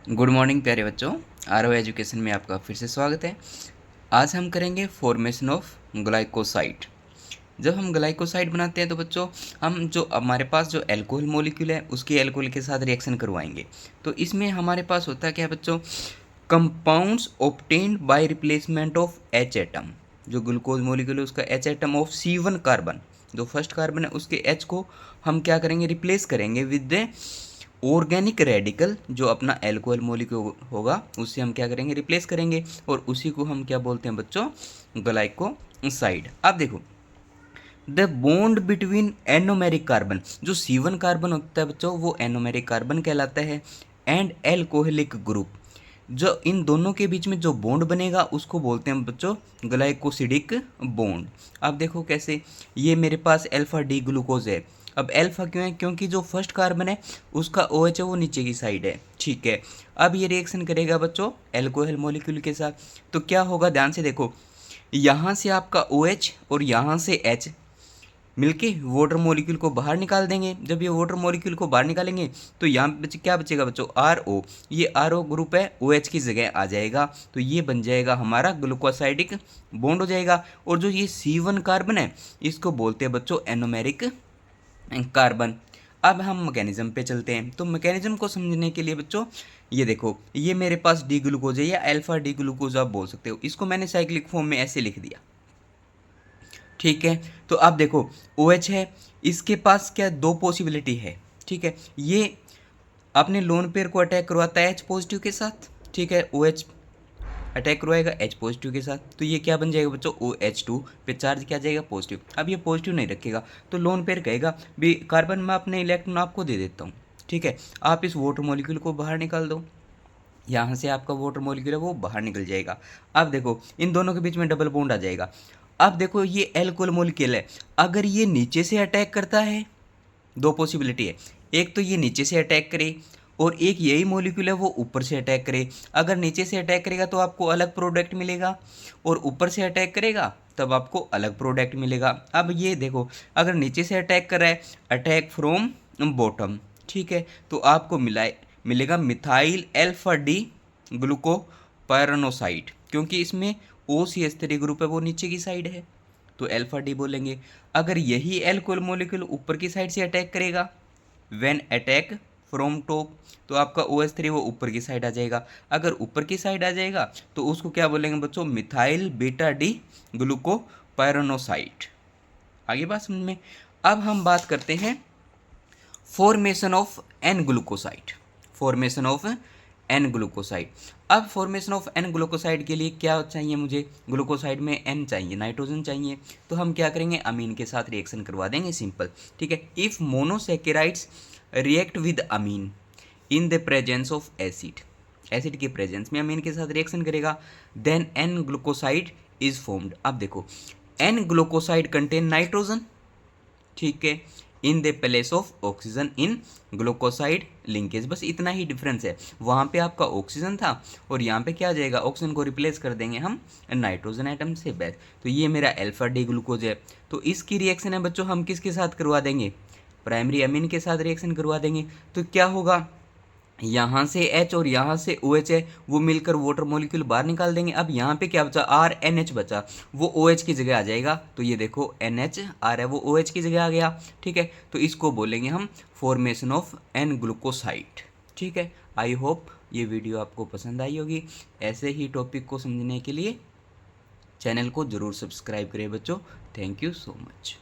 Good morning प्यारे बच्चों। RO education में आपका फिर से स्वागत है। आज हम करेंगे फॉर्मेशन ऑफ ग्लाइकोसाइड। जब हम ग्लाइकोसाइड बनाते हैं तो बच्चों हम जो हमारे पास जो अल्कोहल मॉलिक्यूल है उसके अल्कोहल के साथ रिएक्शन करवाएंगे। तो इसमें हमारे पास होता है क्या बच्चों, compounds obtained by replacement of H atom. जो ग्लूकोज मॉलिक्यूल है उसका H atom of C1 carbon, जो फर्स्ट कार्बन है उसके एच को हम क्या करेंगे, रिप्लेस करेंगे विद द ऑर्गेनिक रेडिकल। जो अपना एल्कोहल मॉलिक्यूल होगा उससे हम क्या करेंगे, रिप्लेस करेंगे, और उसी को हम क्या बोलते हैं बच्चों, ग्लाइकोसाइड। अब देखो, the bond between anomeric carbon, जो C1 कार्बन होता है बच्चों वो एनोमेरिक कार्बन कहलाता है, एंड एल्कोहलिक ग्रुप, जो इन दोनों के बीच में जो बॉन्ड बनेगा उसको बोलते हैं बच्चों ग्लाइकोसिडिक बॉन्ड। अब देखो कैसे, ये मेरे पास अल्फा डी ग्लूकोज है। अब अल्फा क्यों है, क्योंकि जो फर्स्ट कार्बन है उसका OH है वो नीचे की साइड है, ठीक है। अब ये रिएक्शन करेगा बच्चों एल्कोहल मॉलिक्यूल के साथ, तो क्या होगा, ध्यान से देखो, यहाँ से आपका OH और यहाँ से H मिलके वाटर मॉलिक्यूल को बाहर निकाल देंगे। जब ये वाटर मॉलिक्यूल को बाहर निकालेंगे तो यहाँ पे क्या बचेगा बच्चों, RO। ये RO ग्रुप है, OH की जगह आ जाएगा, तो ये बन जाएगा हमारा ग्लूकोसाइडिक बॉन्ड हो जाएगा। और जो ये C1 कार्बन है इसको बोलते हैं बच्चों एनोमेरिक कार्बन। अब हम मैकेनिज्म पे चलते हैं। तो मैकेनिज्म को समझने के लिए बच्चों ये देखो, ये मेरे पास डी ग्लूकोज है या अल्फा डी ग्लूकोज आप बोल सकते हो, इसको मैंने साइक्लिक फॉर्म में ऐसे लिख दिया, ठीक है। तो अब देखो OH है, इसके पास क्या दो पॉसिबिलिटी है, ठीक है। ये अपने लोन पेयर को अटैक करवाता है H पॉजिटिव के साथ, ठीक है। OH अटैक करवाएगा H पॉजिटिव के साथ, तो ये क्या बन जाएगा बच्चों, OH2 पे चार्ज क्या जाएगा, पॉजिटिव। अब ये पॉजिटिव नहीं रखेगा तो लोन पेयर कहेगा भी कार्बन में अपने इलेक्ट्रॉन आपको दे देता हूँ, ठीक है, आप इस वाटर मॉलिक्यूल को बाहर निकाल दो। यहाँ से आपका वाटर मॉलिक्यूल है वो बाहर निकल जाएगा। अब देखो इन दोनों के बीच में डबल बॉन्ड आ जाएगा। अब देखो ये एल्कोहल मॉलिक्यूल है, अगर ये नीचे से अटैक करता है, दो पॉसिबिलिटी है, एक तो ये नीचे से अटैक करे और एक यही मॉलिक्यूल है वो ऊपर से अटैक करे। अगर नीचे से अटैक करेगा तो आपको अलग प्रोडक्ट मिलेगा, और ऊपर से अटैक करेगा तब आपको अलग प्रोडक्ट मिलेगा। अब ये देखो, अगर नीचे से अटैक कर रहा है, अटैक फ्रॉम बॉटम, ठीक है, तो आपको मिलेगा मिथाइल अल्फा डी ग्लूकोपायरानोसाइड, क्योंकि इसमें OCH3 ग्रुप है वो नीचे की साइड है, तो अल्फा डी बोलेंगे। अगर यही एल्कोहल मॉलिक्यूल ऊपर की साइड से अटैक करेगा, व्हेन अटैक फ्रॉम टॉप, तो आपका OH3 वो ऊपर की साइड आ जाएगा। अगर ऊपर की साइड आ जाएगा तो उसको क्या बोलेंगे बच्चों, मिथाइल बीटा डी ग्लूकोपायरानोसाइड। आगे बात समझ में। अब हम बात करते हैं formation of N glucoside. Formation of N glucoside. अब फॉर्मेशन ऑफ एन ग्लूकोसाइड के लिए क्या चाहिए मुझे, ग्लूकोसाइड में N चाहिए, नाइट्रोजन चाहिए। तो हम क्या करेंगे, अमीन के साथ रिएक्शन करवा देंगे, सिंपल, ठीक है। If monosaccharides react with amine in the presence of acid, acid के प्रेजेंस में अमीन के साथ रिएक्शन करेगा, then N glucoside is formed. अब देखो एन ग्लूकोसाइड कंटेन नाइट्रोजन, ठीक है, in the place of oxygen in glucoside linkage. बस इतना ही डिफरेंस है, वहाँ पे आपका ऑक्सीजन था और यहाँ पे क्या आ जाएगा, ऑक्सीजन को रिप्लेस कर देंगे हम नाइट्रोजन एटम से, बस। तो ये मेरा अल्फा डी ग्लूकोज है, तो इसकी रिएक्शन है बच्चों हम किसके साथ करवा देंगे, प्राइमरी अमीन के साथ रिएक्शन करवा देंगे। तो क्या होगा, यहाँ से H और यहाँ से OH है वो मिलकर वाटर मॉलिक्यूल बाहर निकाल देंगे। अब यहाँ पे क्या बचा, RNH बचा, वो OH की जगह आ जाएगा। तो ये देखो NH R है वो OH की जगह आ गया, ठीक है। तो इसको बोलेंगे हम फॉर्मेशन ऑफ एन ग्लूकोसाइड, ठीक है। आई होप ये वीडियो आपको पसंद आई होगी। ऐसे ही टॉपिक को समझने के लिए चैनल को ज़रूर सब्सक्राइब करें बच्चों। Thank you so much.